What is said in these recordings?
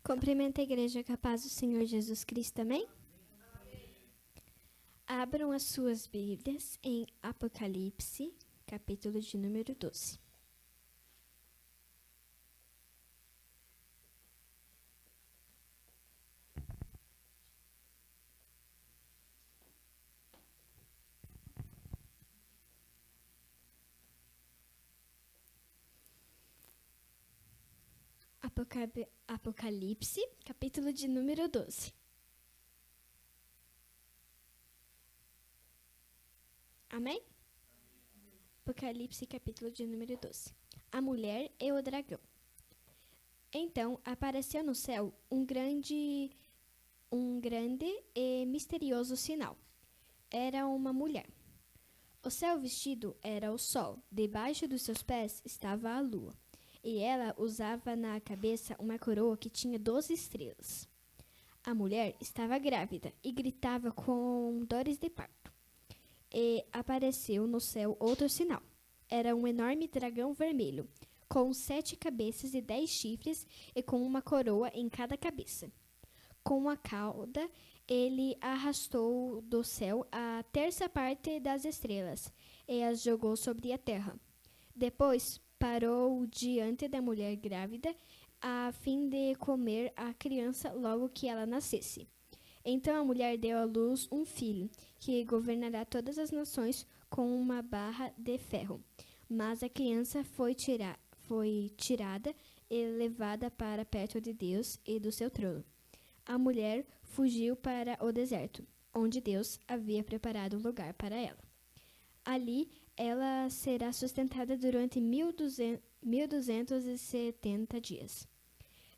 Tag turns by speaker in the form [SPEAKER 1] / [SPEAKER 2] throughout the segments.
[SPEAKER 1] Cumprimento a igreja com a paz do Senhor Jesus Cristo, amém? Abram as suas Bíblias em Apocalipse, capítulo de número 12. Apocalipse, capítulo de número 12. Amém? Apocalipse, capítulo de número 12. A mulher e o dragão. Então apareceu no céu um grande e misterioso sinal. Era uma mulher. O seu vestido era o sol, debaixo dos seus pés estava a lua, e ela usava na cabeça uma coroa que tinha 12 estrelas. A mulher estava grávida e gritava com dores de parto. E apareceu no céu outro sinal. Era um enorme dragão vermelho, com 7 cabeças e 10 chifres e com uma coroa em cada cabeça. Com a cauda, ele arrastou do céu a terça parte das estrelas e as jogou sobre a terra. Depois parou diante da mulher grávida, a fim de comer a criança logo que ela nascesse. Então a mulher deu à luz um filho, que governará todas as nações com uma barra de ferro. Mas a criança foi tirada e levada para perto de Deus e do seu trono. A mulher fugiu para o deserto, onde Deus havia preparado um lugar para ela. Ali ela será sustentada durante 1270 dias.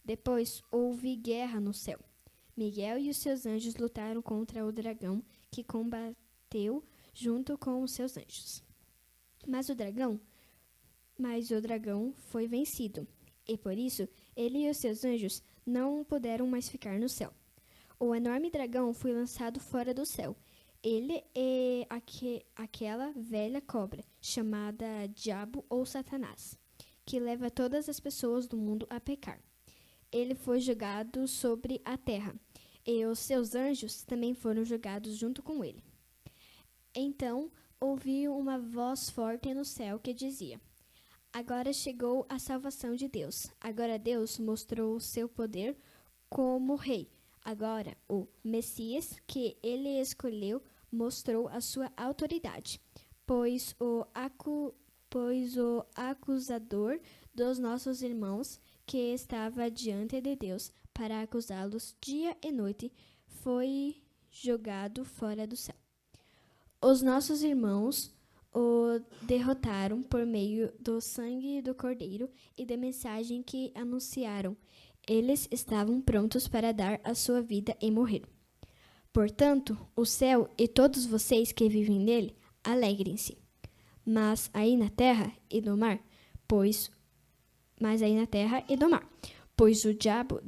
[SPEAKER 1] Depois houve guerra no céu. Miguel e os seus anjos lutaram contra o dragão, que combateu junto com os seus anjos. Mas o dragão foi vencido, e por isso ele e os seus anjos não puderam mais ficar no céu. O enorme dragão foi lançado fora do céu. Ele é aquela velha cobra, chamada Diabo ou Satanás, que leva todas as pessoas do mundo a pecar. Ele foi jogado sobre a terra, e os seus anjos também foram jogados junto com ele. Então ouvi uma voz forte no céu que dizia: Agora chegou a salvação de Deus. Agora Deus mostrou o seu poder como rei. Agora o Messias, que ele escolheu, mostrou a sua autoridade, pois o acusador dos nossos irmãos, que estava diante de Deus para acusá-los dia e noite, foi jogado fora do céu. Os nossos irmãos o derrotaram por meio do sangue do Cordeiro e da mensagem que anunciaram. Eles estavam prontos para dar a sua vida e morrer. Portanto, o céu e todos vocês que vivem nele, alegrem-se. Mas aí na terra e no mar, pois o diabo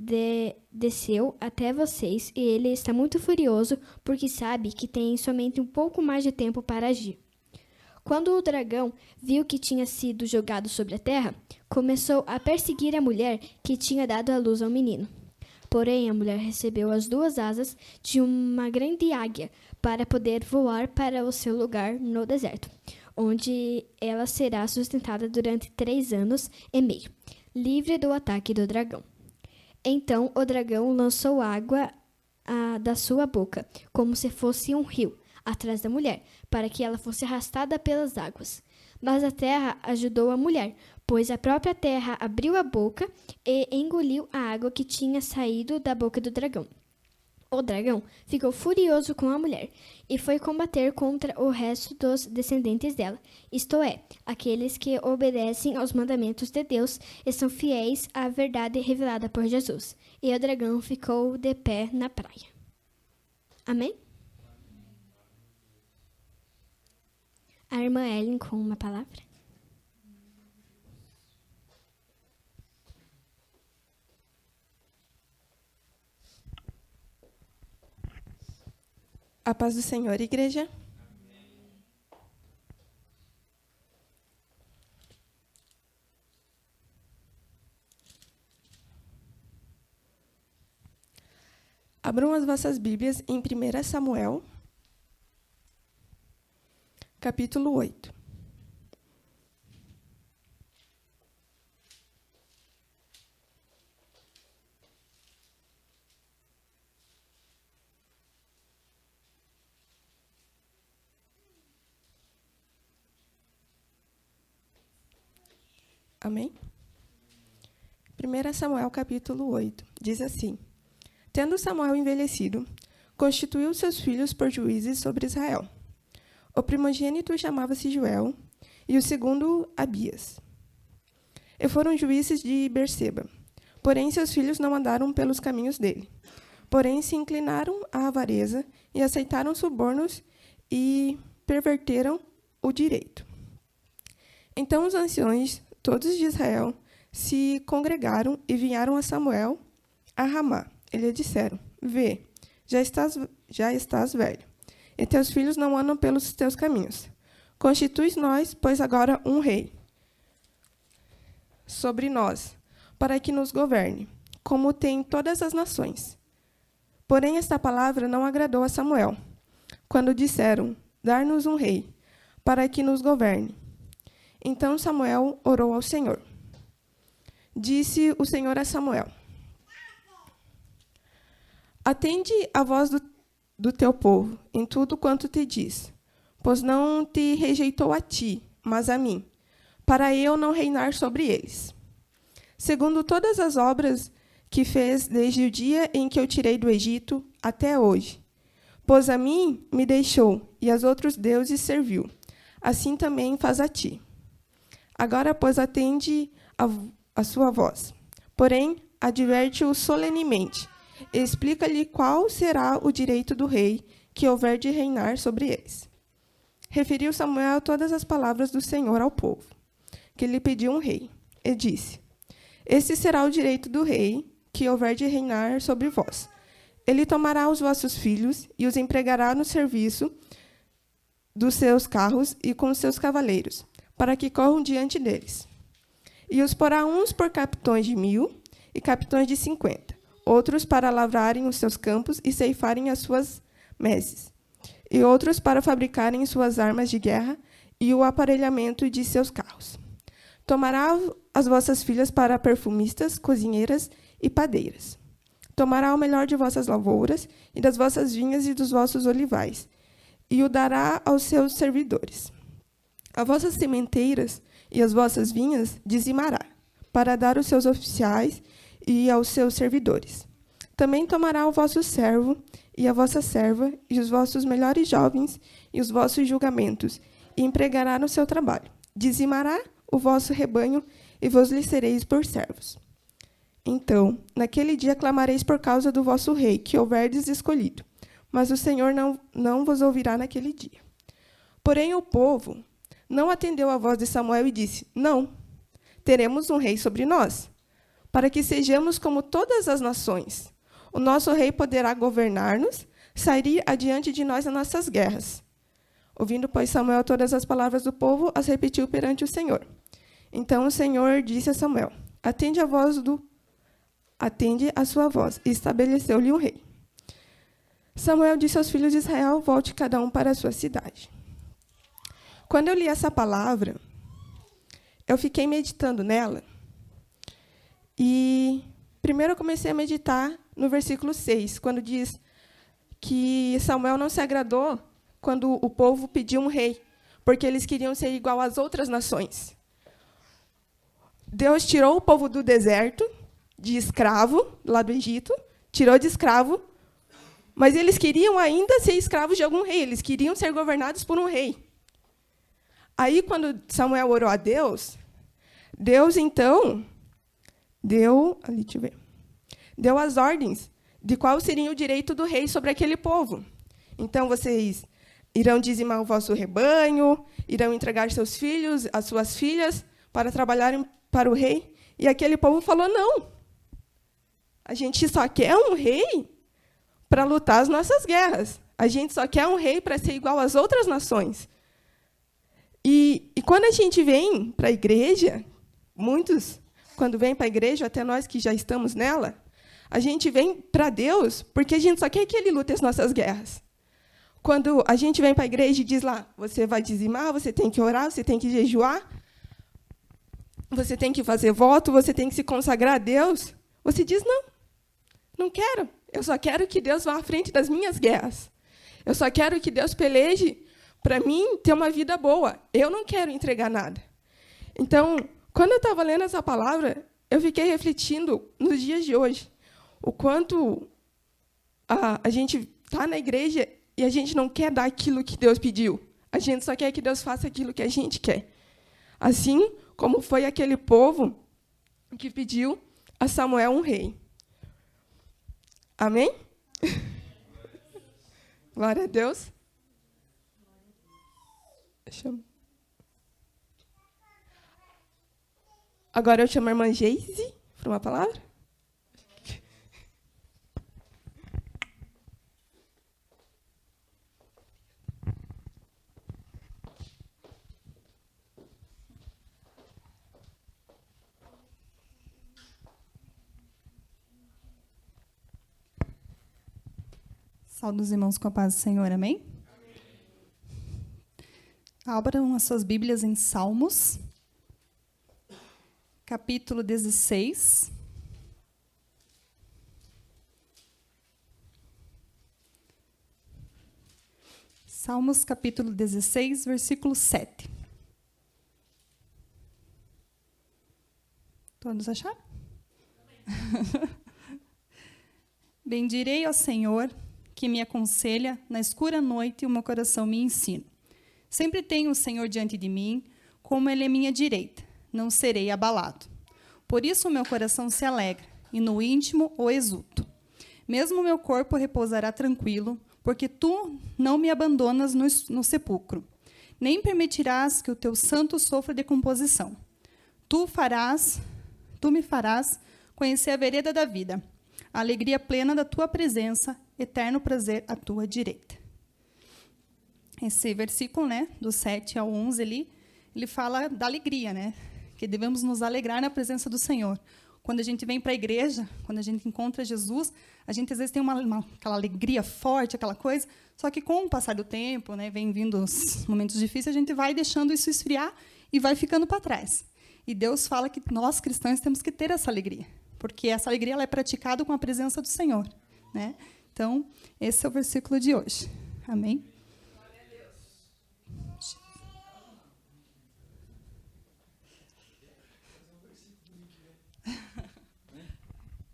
[SPEAKER 1] desceu até vocês e ele está muito furioso porque sabe que tem somente um pouco mais de tempo para agir. Quando o dragão viu que tinha sido jogado sobre a terra, começou a perseguir a mulher que tinha dado à luz ao menino. Porém, a mulher recebeu as 2 asas de uma grande águia para poder voar para o seu lugar no deserto, onde ela será sustentada durante 3 anos e meio, livre do ataque do dragão. Então o dragão lançou água da sua boca, como se fosse um rio, atrás da mulher, para que ela fosse arrastada pelas águas. Mas a terra ajudou a mulher, pois a própria terra abriu a boca e engoliu a água que tinha saído da boca do dragão. O dragão ficou furioso com a mulher e foi combater contra o resto dos descendentes dela, isto é, aqueles que obedecem aos mandamentos de Deus e são fiéis à verdade revelada por Jesus. E o dragão ficou de pé na praia. Amém? A irmã Ellen com uma palavra.
[SPEAKER 2] A paz do Senhor, igreja. Abram as vossas Bíblias em 1 Samuel, capítulo 8. Amém? 1 Samuel, capítulo 8, diz assim: Tendo Samuel envelhecido, constituiu seus filhos por juízes sobre Israel. O primogênito chamava-se Joel, e o segundo, Abias. E foram juízes de Berseba. Porém, seus filhos não andaram pelos caminhos dele. Porém, se inclinaram à avareza, e aceitaram subornos, e perverteram o direito. Então os anciões, todos de Israel, se congregaram e vieram a Samuel a Ramá. E lhe disseram: Vê, já estás velho, e teus filhos não andam pelos teus caminhos. Constitui-nos, pois, agora um rei sobre nós, para que nos governe, como tem todas as nações. Porém, esta palavra não agradou a Samuel, quando disseram: Dar-nos um rei, para que nos governe. Então Samuel orou ao Senhor. Disse o Senhor a Samuel: Atende a voz do teu povo em tudo quanto te diz, pois não te rejeitou a ti, mas a mim, para eu não reinar sobre eles. Segundo todas as obras que fez desde o dia em que eu tirei do Egito até hoje, pois a mim me deixou e aos outros deuses serviu, assim também faz a ti. Agora, pois, atende a sua voz. Porém, adverte-o solenemente, e explica-lhe qual será o direito do rei que houver de reinar sobre eles. Referiu Samuel todas as palavras do Senhor ao povo, que lhe pediu um rei, e disse: Este será o direito do rei que houver de reinar sobre vós. Ele tomará os vossos filhos e os empregará no serviço dos seus carros e com os seus cavaleiros, para que corram diante deles. E os porá uns por capitões de 1000 e capitões de 50, outros para lavrarem os seus campos e ceifarem as suas meses, e outros para fabricarem suas armas de guerra e o aparelhamento de seus carros. Tomará as vossas filhas para perfumistas, cozinheiras e padeiras. Tomará o melhor de vossas lavouras e das vossas vinhas e dos vossos olivais, e o dará aos seus servidores. As vossas sementeiras e as vossas vinhas dizimará, para dar aos seus oficiais e aos seus servidores. Também tomará o vosso servo e a vossa serva, e os vossos melhores jovens, e os vossos julgamentos, e empregará no seu trabalho. Dizimará o vosso rebanho, e vos lhe sereis por servos. Então, naquele dia clamareis por causa do vosso rei, que houverdes escolhido, mas o Senhor não vos ouvirá naquele dia. Porém, o povo não atendeu à voz de Samuel e disse: Não, teremos um rei sobre nós, para que sejamos como todas as nações. O nosso rei poderá governar-nos, sair adiante de nós nas nossas guerras. Ouvindo, pois, Samuel todas as palavras do povo, as repetiu perante o Senhor. Então o Senhor disse a Samuel: Atende a sua voz, e estabeleceu-lhe um rei. Samuel disse aos filhos de Israel: Volte cada um para a sua cidade. Quando eu li essa palavra, eu fiquei meditando nela. E primeiro eu comecei a meditar no versículo 6, quando diz que Samuel não se agradou quando o povo pediu um rei, porque eles queriam ser igual às outras nações. Deus tirou o povo do deserto, de escravo, lá do Egito, tirou de escravo, mas eles queriam ainda ser escravos de algum rei, eles queriam ser governados por um rei. Aí, quando Samuel orou a Deus, Deus, então, deu as ordens de qual seria o direito do rei sobre aquele povo. Então, vocês irão dizimar o vosso rebanho, irão entregar seus filhos, as suas filhas, para trabalharem para o rei. E aquele povo falou: não, a gente só quer um rei para lutar as nossas guerras. A gente só quer um rei para ser igual às outras nações. E quando a gente vem para a igreja, muitos, quando vêm para a igreja, até nós que já estamos nela, a gente vem para Deus porque a gente só quer que Ele lute as nossas guerras. Quando a gente vem para a igreja e diz lá, você vai dizimar, você tem que orar, você tem que jejuar, você tem que fazer voto, você tem que se consagrar a Deus, você diz, não quero. Eu só quero que Deus vá à frente das minhas guerras. Eu só quero que Deus peleje para mim ter uma vida boa. Eu não quero entregar nada. Então, quando eu estava lendo essa palavra, eu fiquei refletindo nos dias de hoje, o quanto a gente está na igreja e a gente não quer dar aquilo que Deus pediu. A gente só quer que Deus faça aquilo que a gente quer. Assim como foi aquele povo que pediu a Samuel um rei. Amém? Glória a Deus. Agora eu chamo a irmã Geise para uma palavra.
[SPEAKER 3] Saúde os irmãos com a paz do Senhor, amém? Abram as suas Bíblias em Salmos, capítulo 16. Salmos, capítulo 16, versículo 7. Todos acharam? Bendirei ao Senhor, que me aconselha na escura noite e o meu coração me ensina. Sempre tenho o Senhor diante de mim, como Ele é minha direita, não serei abalado. Por isso o meu coração se alegra, e no íntimo o exulto. Mesmo o meu corpo repousará tranquilo, porque tu não me abandonas no sepulcro, nem permitirás que o teu santo sofra decomposição. Tu me farás conhecer a vereda da vida, a alegria plena da tua presença, eterno prazer à tua direita. Esse versículo, né, do 7 ao 11 ali, ele fala da alegria, né, que devemos nos alegrar na presença do Senhor. Quando a gente vem para a igreja, quando a gente encontra Jesus, a gente às vezes tem aquela alegria forte, aquela coisa, só que com o passar do tempo, né, vem vindo os momentos difíceis, a gente vai deixando isso esfriar e vai ficando para trás. E Deus fala que nós, cristãos, temos que ter essa alegria, porque essa alegria ela é praticada com a presença do Senhor, né? Então, esse é o versículo de hoje. Amém?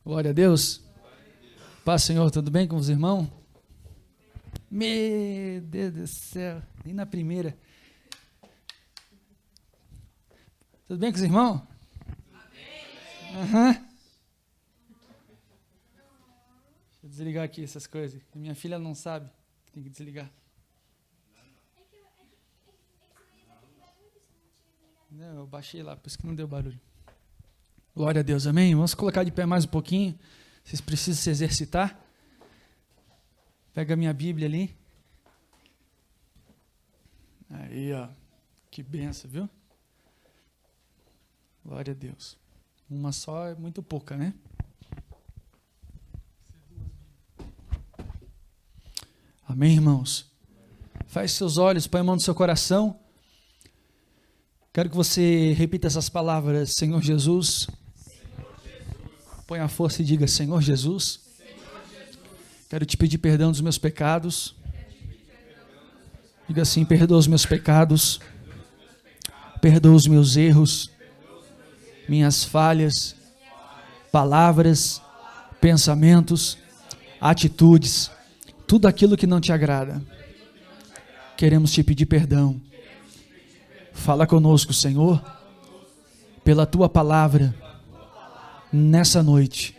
[SPEAKER 4] Glória a Deus. Paz, Senhor, tudo bem com os irmãos? Meu Deus do céu, nem na primeira. Tudo bem com os irmãos? Amém. Uhum. Deixa eu desligar aqui essas coisas. Minha filha não sabe que tem que desligar. Não, eu baixei lá, por isso que não deu barulho. Glória a Deus, amém? Vamos colocar de pé mais um pouquinho. Vocês precisam se exercitar. Pega a minha Bíblia ali. Aí, ó. Que benção, viu? Glória a Deus. Uma só é muito pouca, né? Amém, irmãos? Feche seus olhos, põe a mão no seu coração. Quero que você repita essas palavras. Senhor Jesus. Põe a força e diga, Senhor Jesus. Quero te pedir perdão dos meus pecados. Diga assim, perdoa os meus pecados. Perdoa os meus erros. Minhas falhas. Palavras. Pensamentos. Atitudes. Tudo aquilo que não te agrada. Queremos te pedir perdão. Fala conosco, Senhor, pela tua palavra, nessa noite.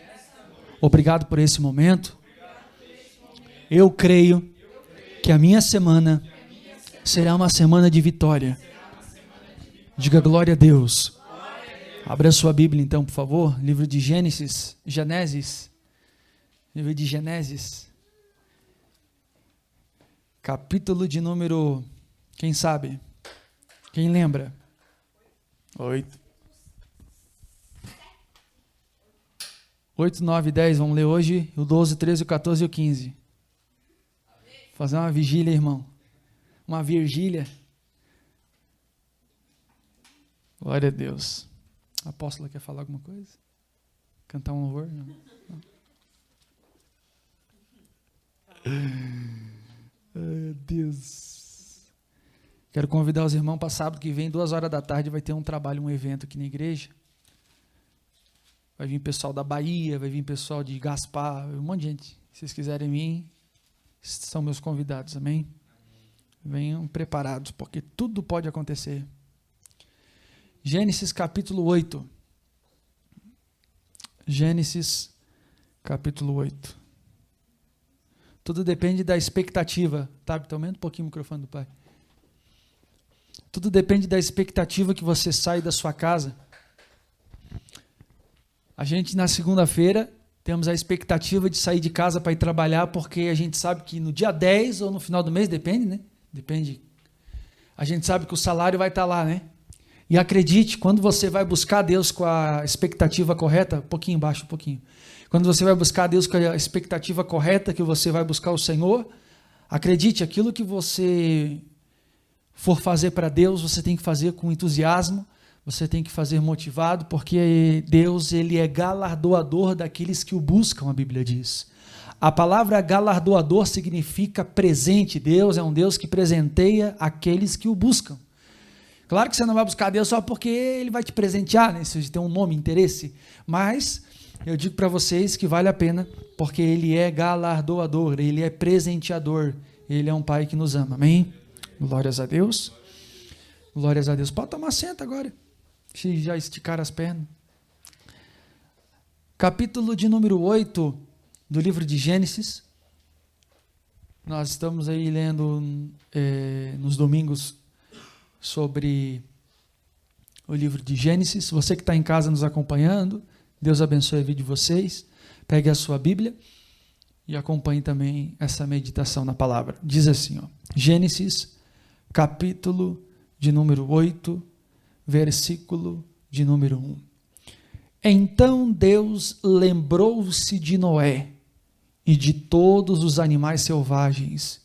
[SPEAKER 4] Obrigado por esse momento. Eu creio que a minha semana será uma semana de vitória. Diga glória a Deus. Abra sua Bíblia então, por favor. Livro de Gênesis. Livro de Gênesis. Capítulo de número, quem sabe? Quem lembra? 8. 8, 9 e 10, vamos ler hoje o 12, 13, o 14 e o 15. Fazer uma vigília, irmão. Uma virgília. Glória a Deus. A apóstola quer falar alguma coisa? Cantar um louvor? Não. Ai, Deus. Quero convidar os irmãos para sábado que vem, 2h vai ter um trabalho, um evento aqui na igreja. Vai vir pessoal da Bahia, vai vir pessoal de Gaspar, um monte de gente. Se vocês quiserem vir, são meus convidados, amém? Venham preparados, porque tudo pode acontecer. Gênesis capítulo 8. Gênesis capítulo 8. Tudo depende da expectativa. Tá, então aumenta um pouquinho o microfone do pai. Tudo depende da expectativa que você sai da sua casa. A gente, na segunda-feira, temos a expectativa de sair de casa para ir trabalhar, porque a gente sabe que no dia 10 ou no final do mês, depende, né? Depende. A gente sabe que o salário vai estar lá, né? E acredite, quando você vai buscar Deus com a expectativa correta, um pouquinho embaixo, um pouquinho. Quando você vai buscar Deus com a expectativa correta, que você vai buscar o Senhor, acredite, aquilo que você for fazer para Deus, você tem que fazer com entusiasmo, você tem que fazer motivado, porque Deus, ele é galardoador daqueles que o buscam, a Bíblia diz. A palavra galardoador significa presente. Deus é um Deus que presenteia aqueles que o buscam. Claro que você não vai buscar Deus só porque ele vai te presentear, né? Se você tem um nome, interesse, mas eu digo para vocês que vale a pena, porque ele é galardoador, ele é presenteador, ele é um pai que nos ama, amém? Glórias a Deus. Glórias a Deus. Pode tomar assento agora. Já esticaram as pernas. Capítulo de número 8 do livro de Gênesis. Nós estamos aí lendo nos domingos sobre o livro de Gênesis. Você que está em casa nos acompanhando, Deus abençoe a vida de vocês. Pegue a sua Bíblia e acompanhe também essa meditação na palavra. Diz assim, ó, Gênesis, capítulo de número 8, versículo de número 1. Então Deus lembrou-se de Noé e de todos os animais selvagens,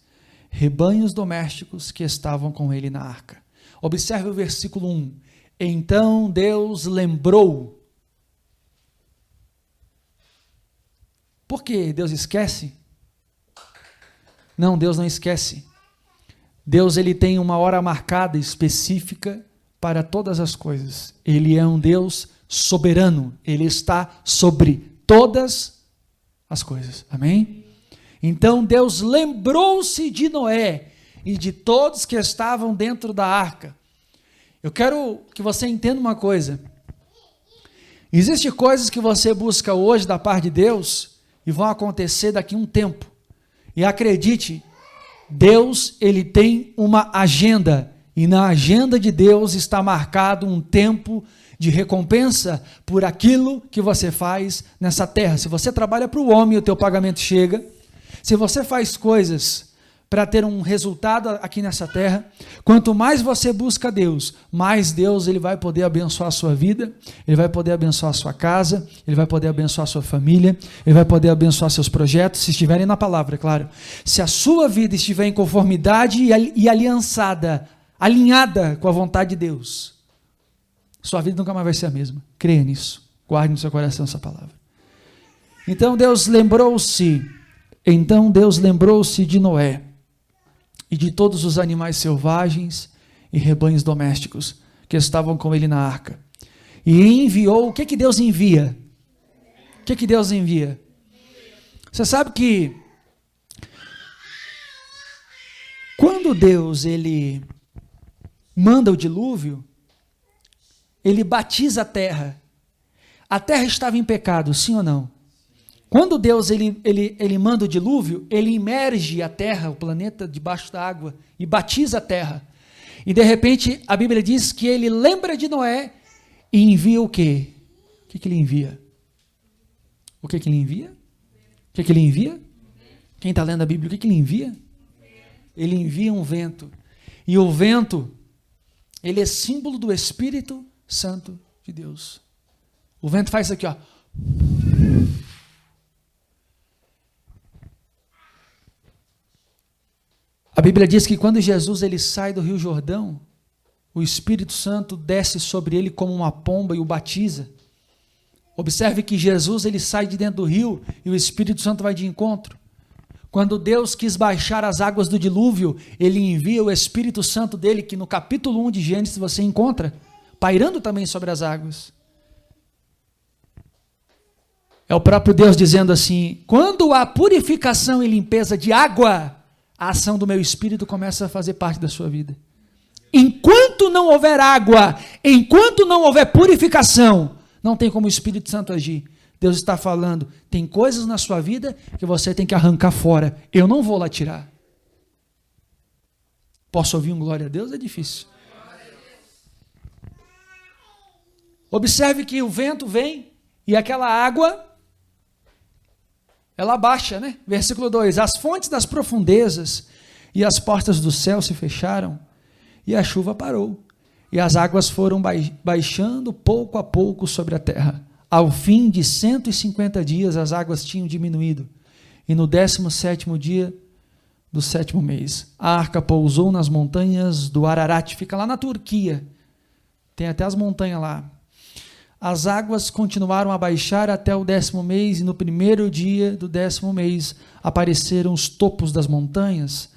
[SPEAKER 4] rebanhos domésticos que estavam com ele na arca. Observe o versículo 1. Então Deus lembrou. Por que Deus esquece? Não, Deus não esquece. Deus, ele tem uma hora marcada, específica para todas as coisas. Ele é um Deus soberano. Ele está sobre todas as coisas. Amém? Então Deus lembrou-se de Noé e de todos que estavam dentro da arca. Eu quero que você entenda uma coisa. Existem coisas que você busca hoje da parte de Deus e vão acontecer daqui a um tempo. E acredite, Deus, ele tem uma agenda, e na agenda de Deus está marcado um tempo de recompensa por aquilo que você faz nessa terra. Se você trabalha para o homem, o teu pagamento chega. Se você faz coisas para ter um resultado aqui nessa terra, quanto mais você busca Deus, mais Deus, ele vai poder abençoar a sua vida, ele vai poder abençoar a sua casa, ele vai poder abençoar a sua família, ele vai poder abençoar seus projetos, se estiverem na palavra, é claro. Se a sua vida estiver em conformidade e alinhada com a vontade de Deus, sua vida nunca mais vai ser a mesma. Creia nisso, guarde no seu coração essa palavra. Então Deus lembrou-se de Noé e de todos os animais selvagens e rebanhos domésticos que estavam com ele na arca. E enviou, o que Deus envia? O que Deus envia? Você sabe que quando Deus, ele manda o dilúvio, ele batiza a terra estava em pecado, sim ou não? Quando Deus ele manda o dilúvio, ele imerge a terra, o planeta, debaixo da água e batiza a terra. E de repente a Bíblia diz que ele lembra de Noé e envia o quê? O que ele envia? O que ele envia? O que ele envia? Quem está lendo a Bíblia, o que ele envia? Ele envia um vento. E o vento, ele é símbolo do Espírito Santo de Deus. O vento faz isso aqui, ó. A Bíblia diz que quando Jesus ele sai do Rio Jordão, o Espírito Santo desce sobre ele como uma pomba e o batiza. Observe que Jesus ele sai de dentro do rio e o Espírito Santo vai de encontro. Quando Deus quis baixar as águas do dilúvio, ele envia o Espírito Santo dele, que no capítulo 1 de Gênesis você encontra, pairando também sobre as águas. É o próprio Deus dizendo assim: quando há purificação e limpeza de água, a ação do meu Espírito começa a fazer parte da sua vida. Enquanto não houver água, enquanto não houver purificação, não tem como o Espírito Santo agir. Deus está falando, tem coisas na sua vida que você tem que arrancar fora. Eu não vou lá tirar. Posso ouvir um glória a Deus? É difícil. Observe que o vento vem e aquela água, ela baixa, né? Versículo 2: as fontes das profundezas e as portas do céu se fecharam e a chuva parou. E as águas foram baixando pouco a pouco sobre a terra. Ao fim de 150 dias, as águas tinham diminuído. E no 17º dia do 7º mês, a arca pousou nas montanhas do Ararat. Fica lá na Turquia. Tem até as montanhas lá. As águas continuaram a baixar até o 10º mês. E no 1º dia do 10º mês, apareceram os topos das montanhas.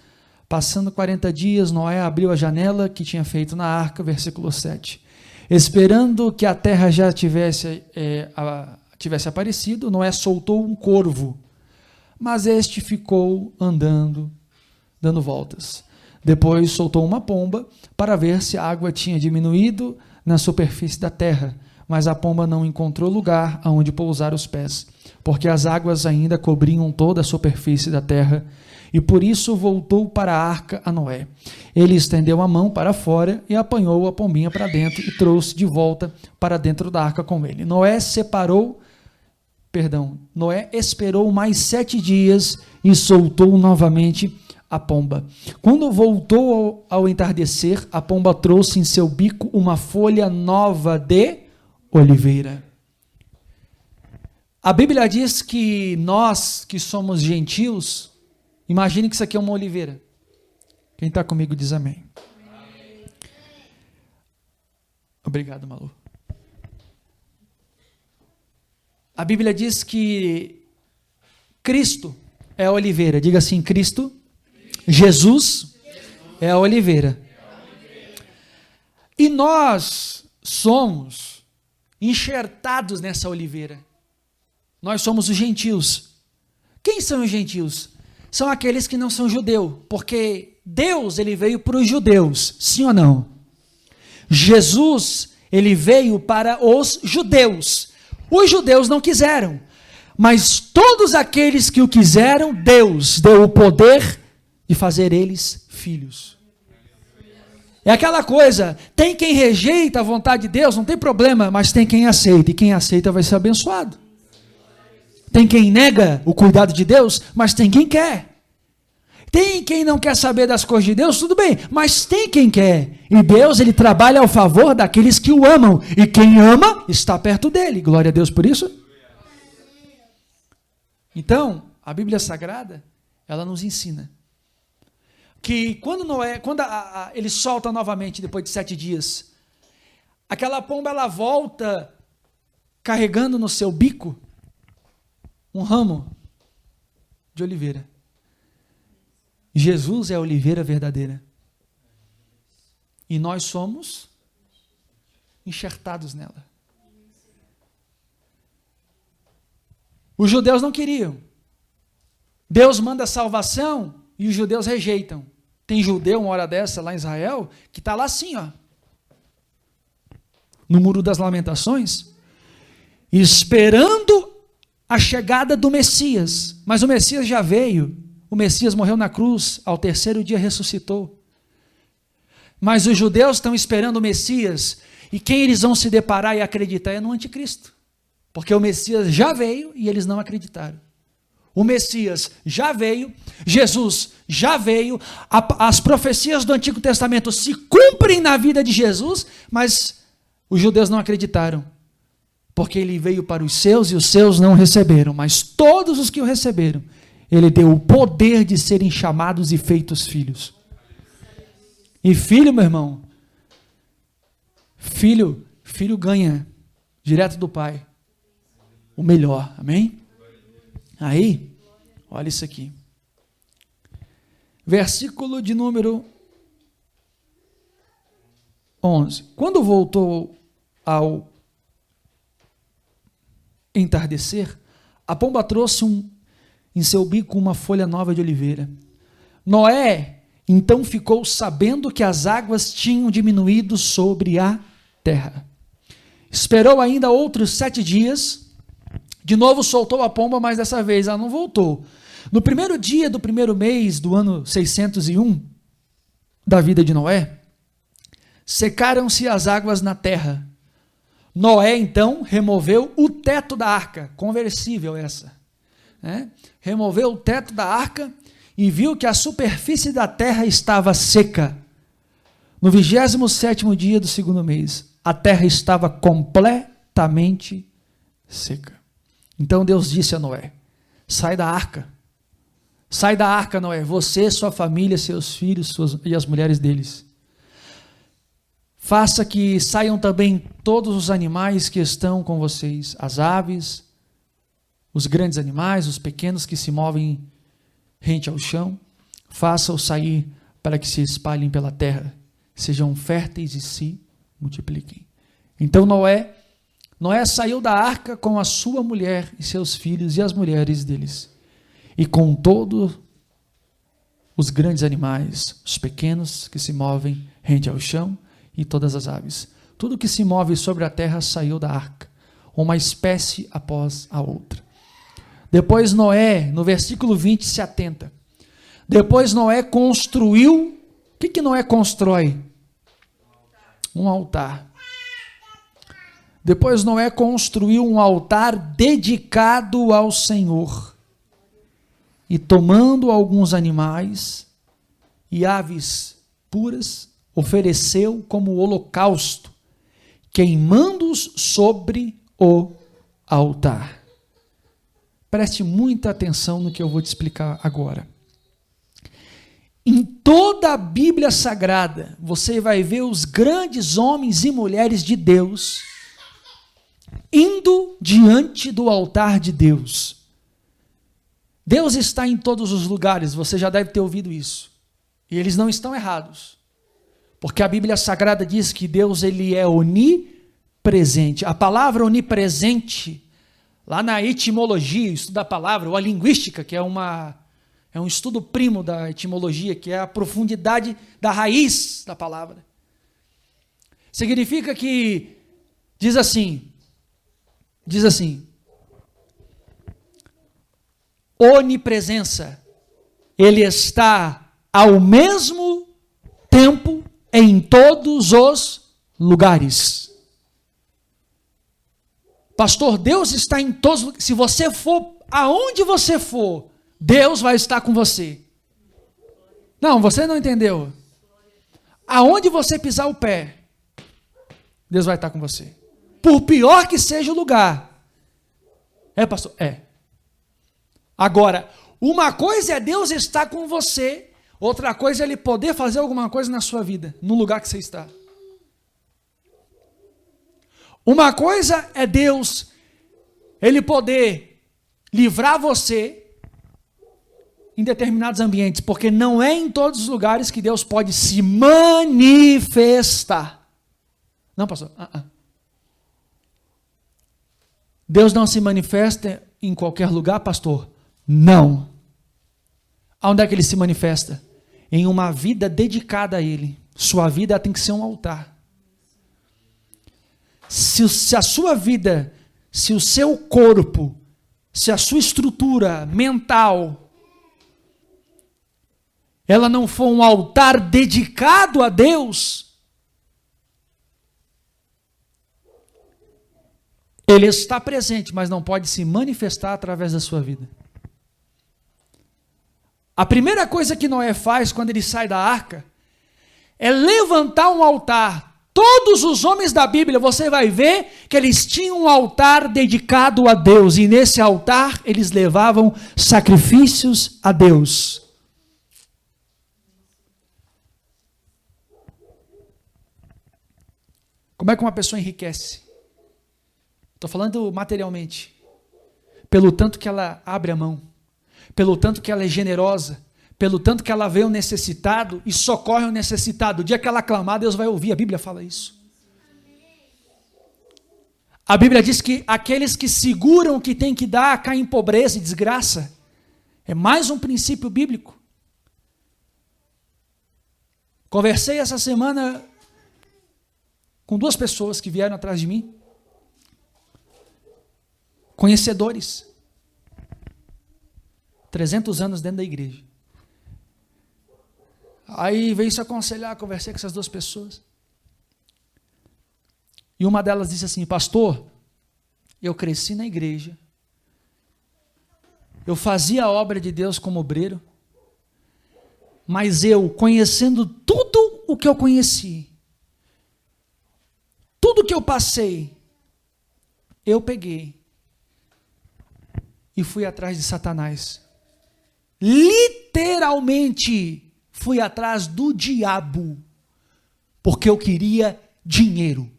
[SPEAKER 4] Passando 40 dias, Noé abriu a janela que tinha feito na arca, versículo 7. Esperando que a terra já tivesse aparecido, Noé soltou um corvo, mas este ficou andando, dando voltas. Depois soltou uma pomba para ver se a água tinha diminuído na superfície da terra, mas a pomba não encontrou lugar aonde pousar os pés, porque as águas ainda cobriam toda a superfície da terra. E por isso voltou para a arca a Noé. Ele estendeu a mão para fora e apanhou a pombinha para dentro e trouxe de volta para dentro da arca com ele. Noé esperou mais 7 dias e soltou novamente a pomba. Quando voltou ao entardecer, a pomba trouxe em seu bico uma folha nova de oliveira. A Bíblia diz que nós que somos gentios, imagine que isso aqui é uma oliveira. Quem está comigo diz amém. Amém. Obrigado, Malu. A Bíblia diz que Cristo é a oliveira. Diga assim: Cristo, Jesus é a oliveira. E nós somos enxertados nessa oliveira. Nós somos os gentios. Quem são os gentios? São aqueles que não são judeu, porque Deus ele veio para os judeus, sim ou não? Jesus ele veio para os judeus. Os judeus não quiseram, mas todos aqueles que o quiseram, Deus deu o poder de fazer eles filhos. É aquela coisa, tem quem rejeita a vontade de Deus, não tem problema, mas tem quem aceita, e quem aceita vai ser abençoado. Tem quem nega o cuidado de Deus, mas tem quem quer. Tem quem não quer saber das coisas de Deus, tudo bem, mas tem quem quer. E Deus, ele trabalha ao favor daqueles que o amam. E quem ama, está perto dele. Glória a Deus por isso. Então, a Bíblia Sagrada, ela nos ensina que quando ele solta novamente, depois de 7 dias, aquela pomba, ela volta carregando no seu bico um ramo de oliveira. Jesus é a oliveira verdadeira. E nós somos enxertados nela. Os judeus não queriam. Deus manda salvação e os judeus rejeitam. Tem judeu, uma hora dessa, lá em Israel, que está lá assim, ó, no Muro das Lamentações, esperando a chegada do Messias. Mas o Messias já veio. O Messias morreu na cruz, ao 3º dia ressuscitou. Mas os judeus estão esperando o Messias, e quem eles vão se deparar e acreditar é no anticristo. Porque o Messias já veio e eles não acreditaram. O Messias já veio, Jesus já veio, as profecias do Antigo Testamento se cumprem na vida de Jesus, mas os judeus não acreditaram. Porque ele veio para os seus e os seus não receberam, mas todos os que o receberam, Ele deu o poder de serem chamados e feitos filhos. E filho, meu irmão, filho ganha direto do pai o melhor, amém? Aí, olha isso aqui. Versículo de número 11. Quando voltou ao entardecer, a pomba trouxe em seu bico uma folha nova de oliveira. Noé então ficou sabendo que as águas tinham diminuído sobre a terra. Esperou ainda outros 7 dias, de novo soltou a pomba, mas dessa vez ela não voltou. No primeiro dia do primeiro mês do ano 601 da vida de Noé, secaram-se as águas na terra. Noé, então, removeu o teto da arca, conversível essa, né? Removeu o teto da arca e viu que a superfície da terra estava seca. No 27º dia do segundo mês, a terra estava completamente seca. Então Deus disse a Noé: sai da arca. Sai da arca, Noé, você, sua família, seus filhos e as mulheres deles. Faça que saiam também todos os animais que estão com vocês, as aves, os grandes animais, os pequenos que se movem rente ao chão. Faça-os sair para que se espalhem pela terra, sejam férteis e se multipliquem. Então Noé saiu da arca com a sua mulher e seus filhos e as mulheres deles, e com todos os grandes animais, os pequenos que se movem rente ao chão, e todas as aves. Tudo que se move sobre a terra saiu da arca, uma espécie após a outra. Depois Noé, no versículo 20, se atenta. Depois Noé construiu. O que Noé constrói? Um altar. Depois Noé construiu um altar dedicado ao Senhor. E tomando alguns animais e aves puras, ofereceu como holocausto, queimando-os sobre o altar. Preste muita atenção no que eu vou te explicar agora. Em toda a Bíblia Sagrada, você vai ver os grandes homens e mulheres de Deus indo diante do altar de Deus. Deus está em todos os lugares, você já deve ter ouvido isso. E eles não estão errados. Porque a Bíblia Sagrada diz que Deus ele é onipresente. A palavra onipresente, lá na etimologia, estudo da palavra, ou a linguística, que é um estudo primo da etimologia, que é a profundidade da raiz da palavra. Significa que, diz assim, onipresença, ele está ao mesmo tempo em todos os lugares. Pastor, Deus está em todos os lugares. Se você for, aonde você for, Deus vai estar com você. Não, você não entendeu. Aonde você pisar o pé, Deus vai estar com você. Por pior que seja o lugar. É, pastor? É. Agora, uma coisa é Deus estar com você, outra coisa é Ele poder fazer alguma coisa na sua vida, no lugar que você está. Uma coisa é Deus, Ele poder livrar você em determinados ambientes, porque não é em todos os lugares que Deus pode se manifestar. Não, pastor? Deus não se manifesta em qualquer lugar, pastor? Não. Aonde é que Ele se manifesta? Em uma vida dedicada a Ele. Sua vida tem que ser um altar. Se a sua vida, se o seu corpo, se a sua estrutura mental, ela não for um altar dedicado a Deus, Ele está presente, mas não pode se manifestar através da sua vida. A primeira coisa que Noé faz quando ele sai da arca é levantar um altar todos os homens da Bíblia, você vai ver que eles tinham um altar dedicado a Deus, e nesse altar eles levavam sacrifícios a Deus. Como é que uma pessoa enriquece? Estou falando materialmente. Pelo tanto que ela abre a mão, pelo tanto que ela é generosa, pelo tanto que ela vê o necessitado e socorre o necessitado. O dia que ela clamar, Deus vai ouvir. A Bíblia fala isso. A Bíblia diz que aqueles que seguram o que tem que dar caem em pobreza e desgraça. É mais um princípio bíblico. Conversei essa semana com 2 pessoas que vieram atrás de mim. Conhecedores. 300 anos dentro da igreja. Aí veio se aconselhar, conversei com essas 2 pessoas. E uma delas disse assim: pastor, eu cresci na igreja, eu fazia a obra de Deus como obreiro, mas eu, conhecendo tudo o que eu conheci, tudo que eu passei, eu peguei e fui atrás de Satanás. Literalmente fui atrás do diabo, porque eu queria dinheiro.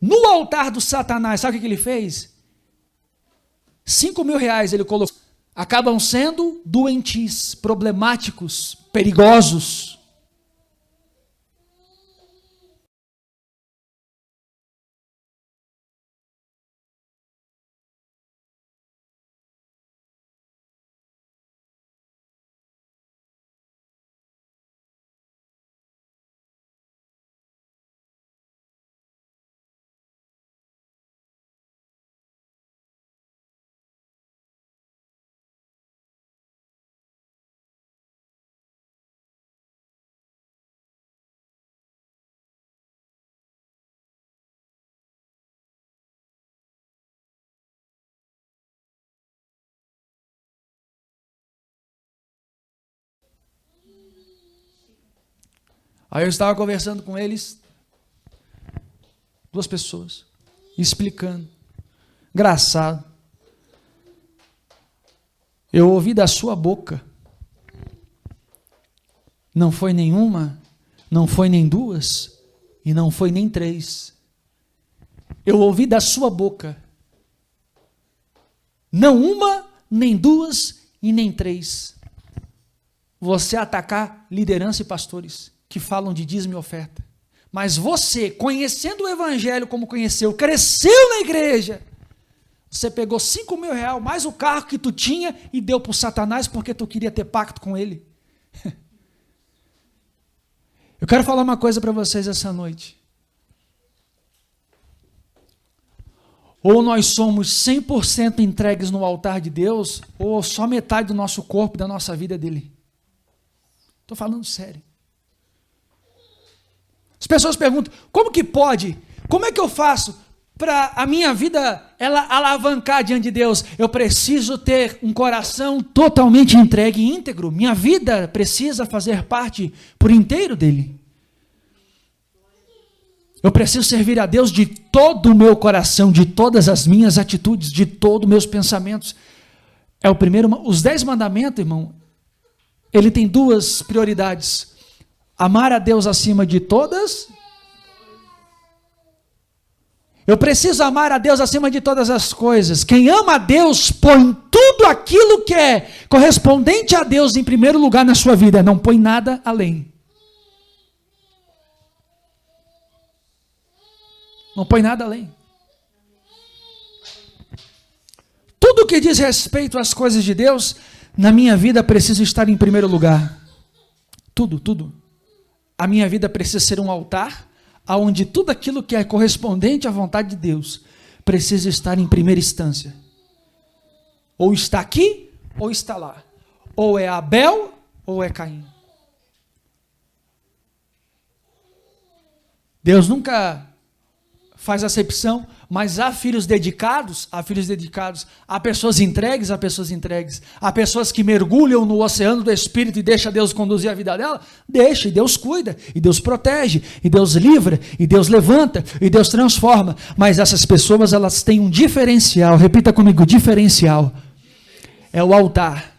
[SPEAKER 4] No altar do Satanás, sabe o que ele fez? 5 mil reais ele colocou. Acabam sendo doentes, problemáticos, perigosos. Aí eu estava conversando com eles, 2 pessoas, explicando. Engraçado. Eu ouvi da sua boca. Não foi nenhuma, não foi nem 2, e não foi nem 3. Eu ouvi da sua boca. Não uma, nem 2 e nem 3. Você atacar liderança e pastores que falam de dízimo e oferta. Mas você, conhecendo o evangelho como conheceu, cresceu na igreja, você pegou 5 mil reais, mais o carro que tu tinha e deu para o Satanás porque tu queria ter pacto com ele. Eu quero falar uma coisa para vocês essa noite. Ou nós somos 100% entregues no altar de Deus, ou só metade do nosso corpo, da nossa vida é dele. Estou falando sério. As pessoas perguntam, como que pode? Como é que eu faço para a minha vida ela alavancar diante de Deus? Eu preciso ter um coração totalmente entregue e íntegro. Minha vida precisa fazer parte por inteiro dele. Eu preciso servir a Deus de todo o meu coração, de todas as minhas atitudes, de todos os meus pensamentos. É o primeiro, os 10 mandamentos, irmão, ele tem 2 prioridades. Amar a Deus acima de todas. Eu preciso amar a Deus acima de todas as coisas. Quem ama a Deus põe tudo aquilo que é correspondente a Deus em primeiro lugar na sua vida. Não põe nada além. Não põe nada além. Tudo que diz respeito às coisas de Deus, na minha vida precisa estar em primeiro lugar. Tudo, tudo. A minha vida precisa ser um altar, onde tudo aquilo que é correspondente à vontade de Deus precisa estar em primeira instância. Ou está aqui, ou está lá. Ou é Abel, ou é Caim. Deus nunca faz acepção, mas há filhos dedicados, há pessoas entregues, há pessoas que mergulham no oceano do Espírito e deixa Deus conduzir a vida dela, deixa, e Deus cuida, e Deus protege, e Deus livra, e Deus levanta, e Deus transforma, mas essas pessoas, elas têm um diferencial, repita comigo, diferencial, é o altar,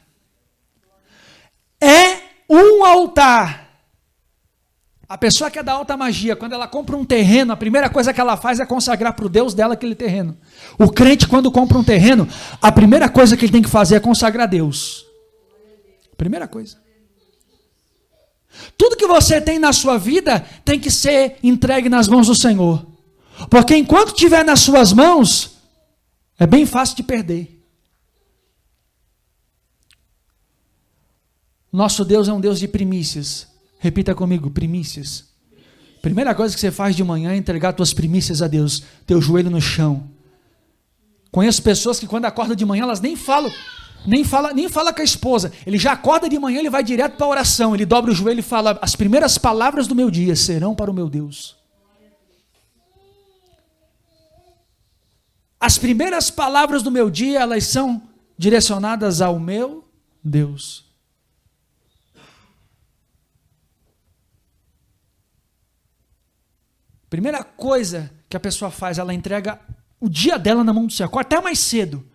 [SPEAKER 4] é um altar. A pessoa que é da alta magia, quando ela compra um terreno, a primeira coisa que ela faz é consagrar para o Deus dela aquele terreno. O crente, quando compra um terreno, a primeira coisa que ele tem que fazer é consagrar a Deus. Primeira coisa. Tudo que você tem na sua vida tem que ser entregue nas mãos do Senhor. Porque enquanto estiver nas suas mãos, é bem fácil de perder. Nosso Deus é um Deus de primícias. Repita comigo, primícias. Primeira coisa que você faz de manhã é entregar tuas primícias a Deus, teu joelho no chão. Conheço pessoas que quando acordam de manhã, elas nem falam com a esposa. Ele já acorda de manhã, ele vai direto para a oração, ele dobra o joelho e fala, as primeiras palavras do meu dia serão para o meu Deus. As primeiras palavras do meu dia, elas são direcionadas ao meu Deus. Primeira coisa que a pessoa faz, ela entrega o dia dela na mão do Senhor, até mais cedo.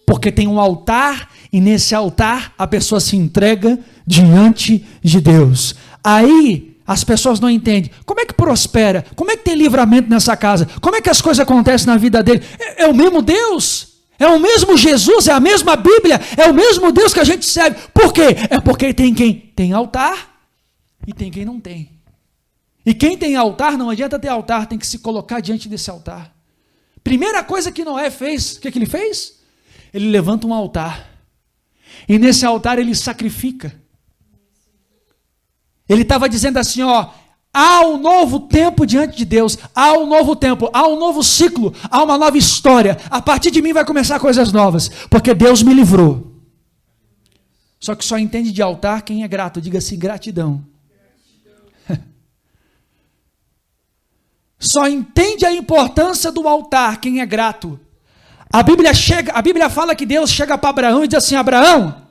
[SPEAKER 4] Porque tem um altar, e nesse altar a pessoa se entrega diante de Deus. Aí as pessoas não entendem. Como é que prospera? Como é que tem livramento nessa casa? Como é que as coisas acontecem na vida dele? É o mesmo Deus? É o mesmo Jesus? É a mesma Bíblia? É o mesmo Deus que a gente serve? Por quê? É porque tem quem tem altar e tem quem não tem. E quem tem altar, não adianta ter altar, tem que se colocar diante desse altar. Primeira coisa que Noé fez, o que ele fez? Ele levanta um altar. E nesse altar ele sacrifica. Ele estava dizendo assim, ó, há um novo tempo diante de Deus, há um novo tempo, há um novo ciclo, há uma nova história. A partir de mim vai começar coisas novas, porque Deus me livrou. Só que só entende de altar quem é grato, diga-se gratidão. Só entende a importância do altar quem é grato. A Bíblia fala que Deus chega para Abraão e diz assim, Abraão,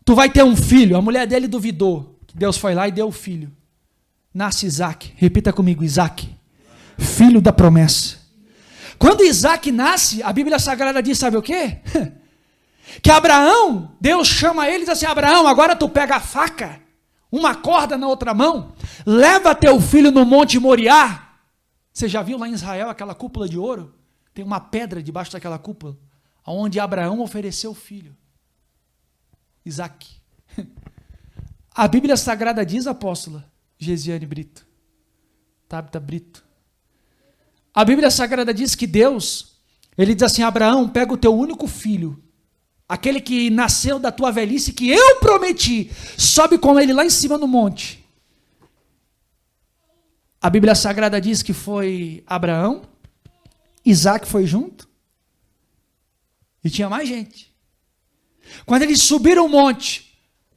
[SPEAKER 4] tu vai ter um filho. A mulher dele duvidou. Deus foi lá e deu o filho. Nasce Isaac. Repita comigo, Isaac. Filho da promessa. Quando Isaac nasce, a Bíblia Sagrada diz, sabe o quê? Que Abraão, Deus chama ele e diz assim, Abraão, agora tu pega a faca, uma corda na outra mão, leva teu filho no Monte Moriá. Você já viu lá em Israel aquela cúpula de ouro? Tem uma pedra debaixo daquela cúpula, onde Abraão ofereceu o filho, Isaac. A Bíblia Sagrada diz, apóstola Gesiane Brito, Tabita Brito, a Bíblia Sagrada diz que Deus, ele diz assim, Abraão, pega o teu único filho, aquele que nasceu da tua velhice, que eu prometi, sobe com ele lá em cima no monte. A Bíblia Sagrada diz que foi Abraão, Isaac foi junto, e tinha mais gente. Quando eles subiram o monte,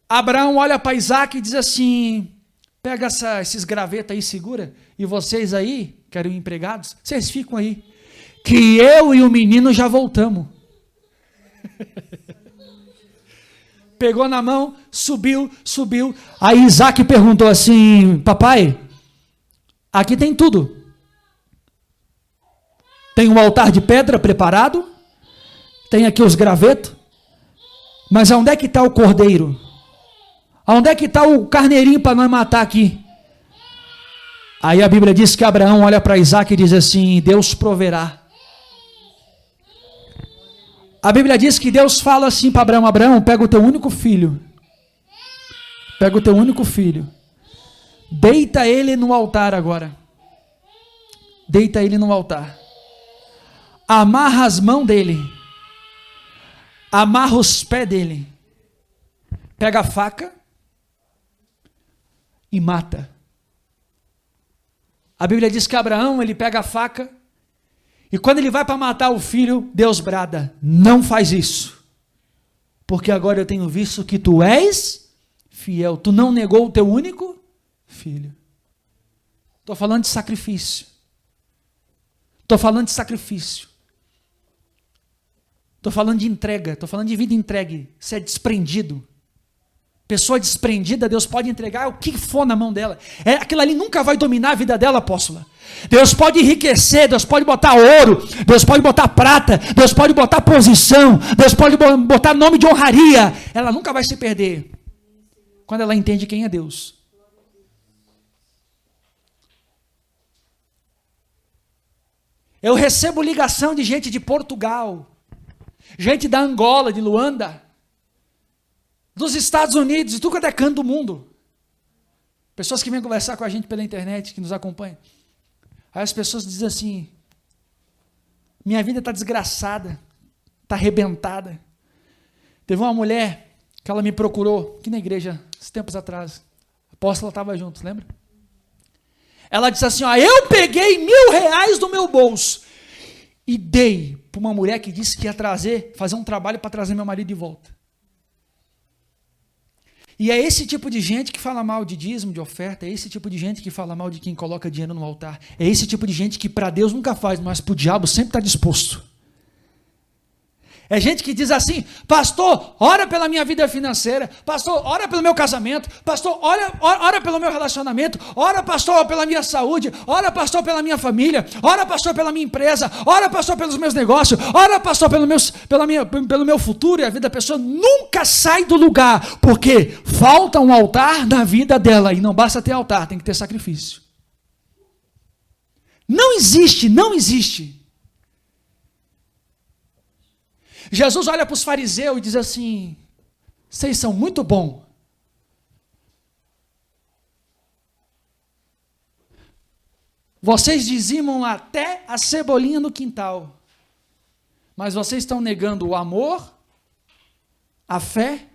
[SPEAKER 4] Abraão olha para Isaac e diz assim, pega esses gravetos aí, segura, e vocês aí, que eram empregados, vocês ficam aí, que eu e o menino já voltamos. Pegou na mão, subiu. Aí Isaac perguntou assim, papai, aqui tem tudo. Tem um altar de pedra preparado, tem aqui os gravetos, mas onde é que está o cordeiro? Onde é que está o carneirinho para nós matar aqui? Aí a Bíblia diz que Abraão olha para Isaac e diz assim, Deus proverá. A Bíblia diz que Deus fala assim para Abraão, Abraão, pega o teu único filho, deita ele no altar agora, amarra as mãos dele, amarra os pés dele, pega a faca e mata. A Bíblia diz que Abraão, ele pega a faca, e quando ele vai para matar o filho, Deus brada, não faz isso, porque agora eu tenho visto que tu és fiel, tu não negou o teu único filho. Estou falando de sacrifício. Estou falando de sacrifício. Estou falando de entrega. Estou falando de vida entregue. Você é desprendido. Pessoa desprendida, Deus pode entregar o que for na mão dela. Aquilo ali nunca vai dominar a vida dela, apóstola. Deus pode enriquecer, Deus pode botar ouro, Deus pode botar prata, Deus pode botar posição, Deus pode botar nome de honraria. Ela nunca vai se perder quando ela entende quem é Deus. Eu recebo ligação de gente de Portugal, gente da Angola, de Luanda, dos Estados Unidos, de tudo quanto é canto do mundo. Pessoas que vêm conversar com a gente pela internet, que nos acompanham. Aí as pessoas dizem assim, minha vida está desgraçada, está arrebentada. Teve uma mulher que ela me procurou, aqui na igreja, esses tempos atrás. A apóstola estava junto, lembra? Ela disse assim, eu peguei R$1.000 do meu bolso e dei para uma mulher que disse que ia fazer um trabalho para trazer meu marido de volta. E é esse tipo de gente que fala mal de dízimo, de oferta, é esse tipo de gente que fala mal de quem coloca dinheiro no altar, é esse tipo de gente que para Deus nunca faz, mas para o diabo sempre está disposto. É gente que diz assim, pastor, ora pela minha vida financeira, pastor, ora pelo meu casamento, pastor, ora pelo meu relacionamento, ora, pastor, pela minha saúde, ora, pastor, pela minha família, ora, pastor, pela minha empresa, ora, pastor, pelos meus negócios, ora, pastor, pelo meu futuro, e a vida da pessoa nunca sai do lugar, porque falta um altar na vida dela, e não basta ter altar, tem que ter sacrifício. Não existe. Jesus olha para os fariseus e diz assim, vocês são muito bons. Vocês dizimam até a cebolinha no quintal, mas vocês estão negando o amor, a fé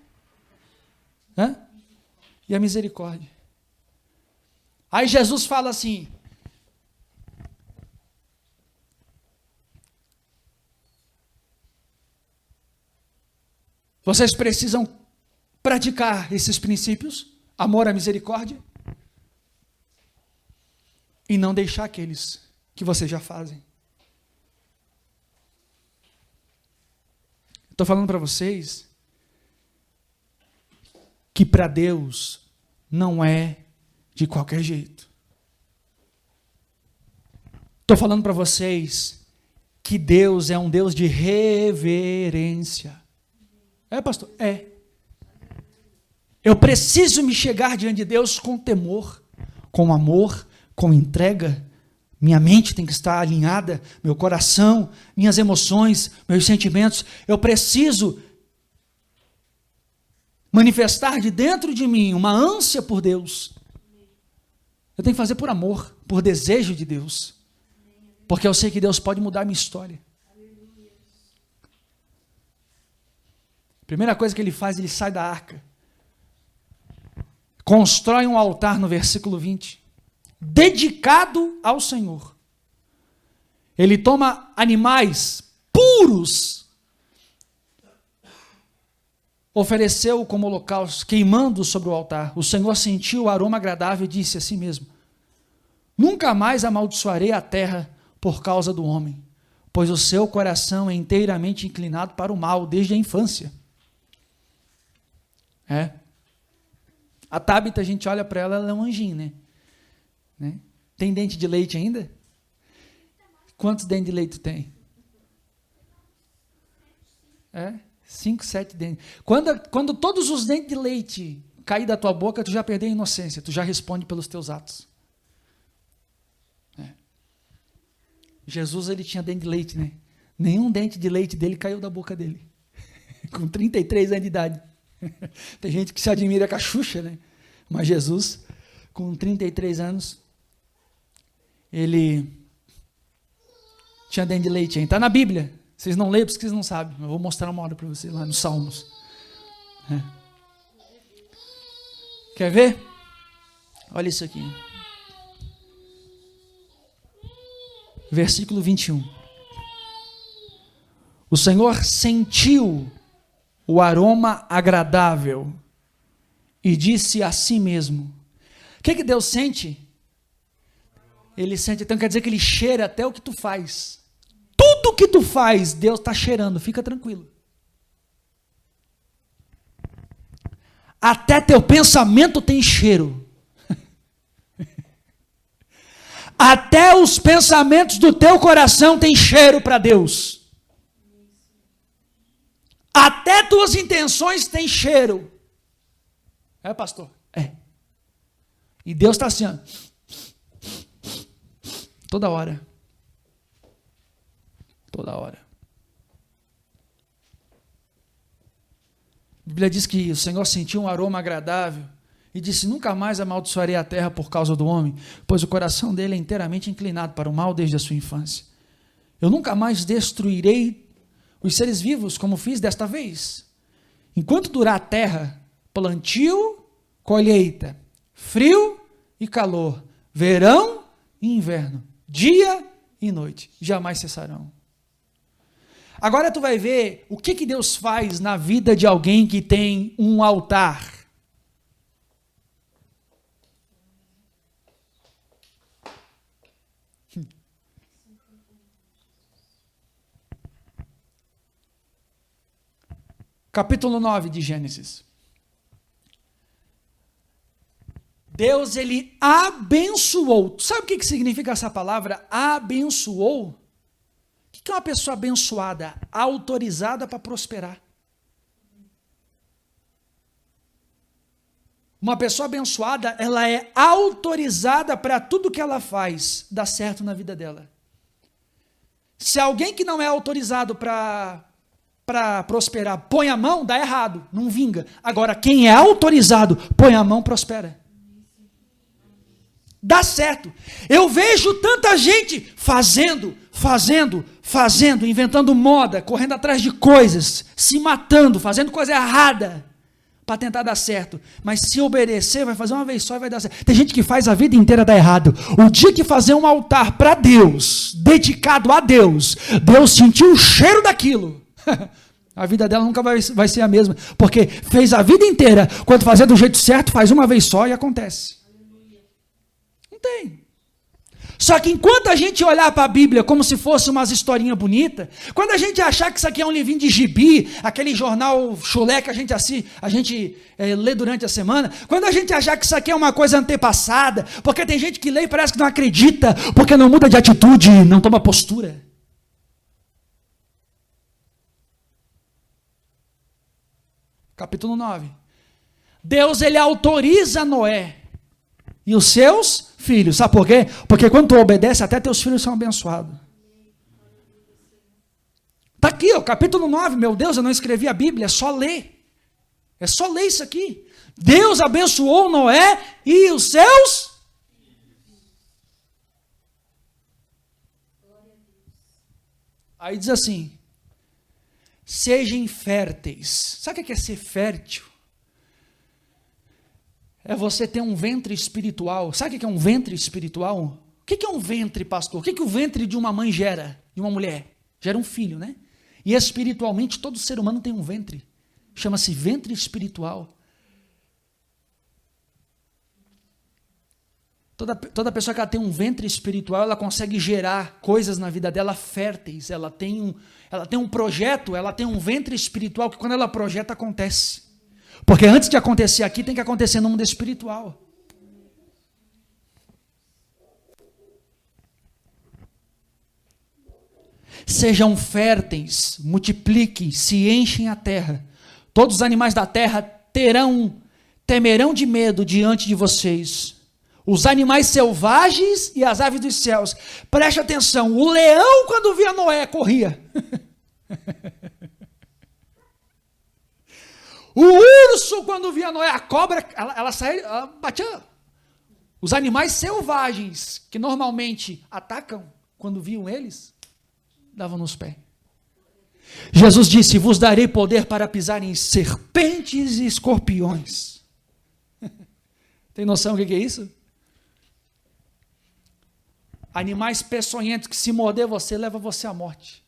[SPEAKER 4] e a misericórdia. Aí Jesus fala assim, vocês precisam praticar esses princípios, amor à misericórdia, e não deixar aqueles que vocês já fazem. Estou falando para vocês que para Deus não é de qualquer jeito. Estou falando para vocês que Deus é um Deus de reverência. É, pastor? É. Eu preciso me chegar diante de Deus com temor, com amor, com entrega. Minha mente tem que estar alinhada, meu coração, minhas emoções, meus sentimentos. Eu preciso manifestar de dentro de mim uma ânsia por Deus. Eu tenho que fazer por amor, por desejo de Deus. Porque eu sei que Deus pode mudar a minha história. Primeira coisa que ele faz, ele sai da arca. Constrói um altar no versículo 20. Dedicado ao Senhor. Ele toma animais puros. Ofereceu como holocausto, queimando sobre o altar. O Senhor sentiu o aroma agradável e disse a si mesmo, nunca mais amaldiçoarei a terra por causa do homem, pois o seu coração é inteiramente inclinado para o mal desde a infância. A Tabita, a gente olha para ela, ela é um anjinho, né? Tem dente de leite ainda? Quantos dentes de leite tem? 5, 7 dentes. Quando todos os dentes de leite caírem da tua boca, tu já perdeu a inocência, tu já responde pelos teus atos. Jesus, ele tinha dente de leite, né? Nenhum dente de leite dele caiu da boca dele. Com 33 anos de idade. Tem gente que se admira com a Xuxa, né? Mas Jesus, com 33 anos, ele tinha dente de leite. Está na Bíblia. Vocês não leem porque vocês não sabem. Eu vou mostrar uma hora para vocês lá nos Salmos. Quer ver? Olha isso aqui. Versículo 21. O Senhor sentiu o aroma agradável e disse a si mesmo. O que Deus sente? Ele sente, então quer dizer que ele cheira até o que tu faz. Tudo que tu faz, Deus está cheirando, fica tranquilo. Até teu pensamento tem cheiro. Até os pensamentos do teu coração têm cheiro para Deus. Até tuas intenções têm cheiro. É, pastor? É. E Deus está assim, ó, toda hora. Toda hora. A Bíblia diz que o Senhor sentiu um aroma agradável e disse, nunca mais amaldiçoarei a terra por causa do homem, pois o coração dele é inteiramente inclinado para o mal desde a sua infância. Eu nunca mais destruirei os seres vivos como fiz desta vez. Enquanto durar a terra, plantio, colheita, frio e calor, verão e inverno, dia e noite, jamais cessarão. Agora tu vai ver o que Deus faz na vida de alguém que tem um altar. Capítulo 9 de Gênesis. Deus, ele abençoou. Sabe o que significa essa palavra abençoou? O que é uma pessoa abençoada? Autorizada para prosperar. Uma pessoa abençoada, ela é autorizada para tudo que ela faz dar certo na vida dela. Se alguém que não é autorizado para prosperar põe a mão, dá errado, não vinga. Agora, quem é autorizado, põe a mão, prospera. Dá certo. Eu vejo tanta gente fazendo, inventando moda, correndo atrás de coisas, se matando, fazendo coisa errada para tentar dar certo. Mas se obedecer, vai fazer uma vez só e vai dar certo. Tem gente que faz a vida inteira dar errado. O dia que fazer um altar para Deus, dedicado a Deus, Deus sentiu o cheiro daquilo. A vida dela nunca vai ser a mesma, porque fez a vida inteira. Quando fazer do jeito certo, faz uma vez só e acontece. Tem. Só que enquanto a gente olhar para a Bíblia como se fosse umas historinhas bonitas, quando a gente achar que isso aqui é um livrinho de gibi, aquele jornal chulé que a gente lê durante a semana, quando a gente achar que isso aqui é uma coisa antepassada, porque tem gente que lê e parece que não acredita, porque não muda de atitude, não toma postura. Capítulo 9. Deus, ele autoriza Noé e os seus filhos. Sabe por quê? Porque quando tu obedece, até teus filhos são abençoados. Está aqui, ó, capítulo 9. Meu Deus, eu não escrevi a Bíblia, é só ler. É só ler isso aqui. Deus abençoou Noé e os seus. Aí diz assim, sejam férteis. Sabe o que é ser fértil? É você ter um ventre espiritual. Sabe o que é um ventre espiritual? O que é um ventre, pastor? O que o ventre de uma mãe gera, de uma mulher? Gera um filho, né? E espiritualmente, todo ser humano tem um ventre. Chama-se ventre espiritual. Toda pessoa que ela tem um ventre espiritual, ela consegue gerar coisas na vida dela férteis. Ela tem um projeto, ela tem um ventre espiritual que quando ela projeta, acontece. Porque antes de acontecer aqui, tem que acontecer no mundo espiritual. Sejam férteis, multipliquem, se enchem a terra. Todos os animais da terra temerão de medo diante de vocês. Os animais selvagens e as aves dos céus. Preste atenção, o leão, quando via Noé, corria. O urso, quando via Noé, a cobra, ela saía, ela batia. Os animais selvagens, que normalmente atacam, quando viam eles, davam nos pés. Jesus disse, vos darei poder para pisar em serpentes e escorpiões. Tem noção do que é isso? Animais peçonhentos que se morder você, leva você à morte.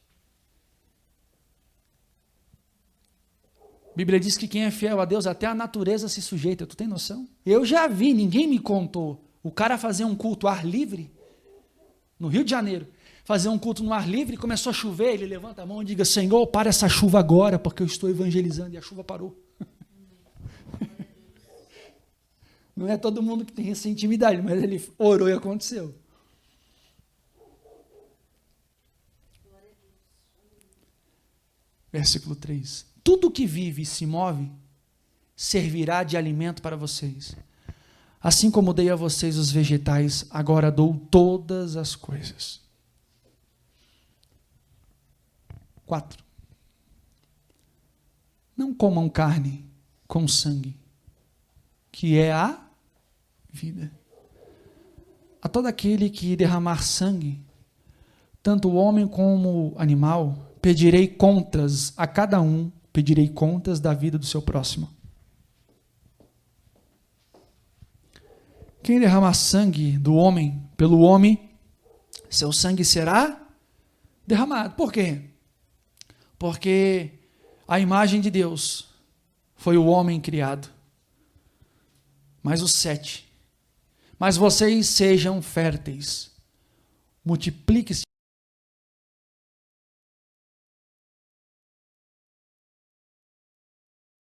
[SPEAKER 4] A Bíblia diz que quem é fiel a Deus, até a natureza se sujeita. Tu tem noção? Eu já vi, ninguém me contou. O cara fazer um culto ar livre, no Rio de Janeiro, fazer um culto no ar livre, e começou a chover, ele levanta a mão e diga: Senhor, para essa chuva agora, porque eu estou evangelizando, e a chuva parou. Não é todo mundo que tem essa intimidade, mas ele orou e aconteceu. Versículo 3. Tudo que vive e se move servirá de alimento para vocês. Assim como dei a vocês os vegetais, agora dou todas as coisas. 4. Não comam carne com sangue, que é a vida. A todo aquele que derramar sangue, tanto o homem como o animal, pedirei contas a cada um, pedirei contas da vida do seu próximo. Quem derramar sangue do homem, pelo homem, seu sangue será derramado. Por quê? Porque a imagem de Deus foi o homem criado. Mais o 7. Mas vocês sejam férteis, multipliquem-se